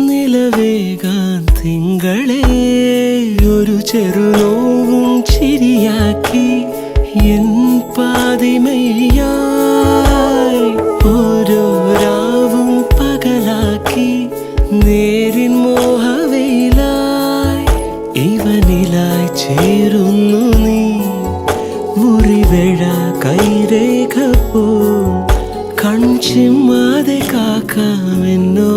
നിലവേകാൻ തിങ്കളെ ഒരു ചെറുനോവും ചിരിയാക്കി എൻ പാതിമയായി ഓരോ രാവും പകലാക്കി നേരിൻ മോഹവയിലായി ഇവനിലായി ചേരുന്നു നീ മുറിവേഴ കൈരേഖ പോ കൺചിമ്മാതെ കാക്കാമെന്നോ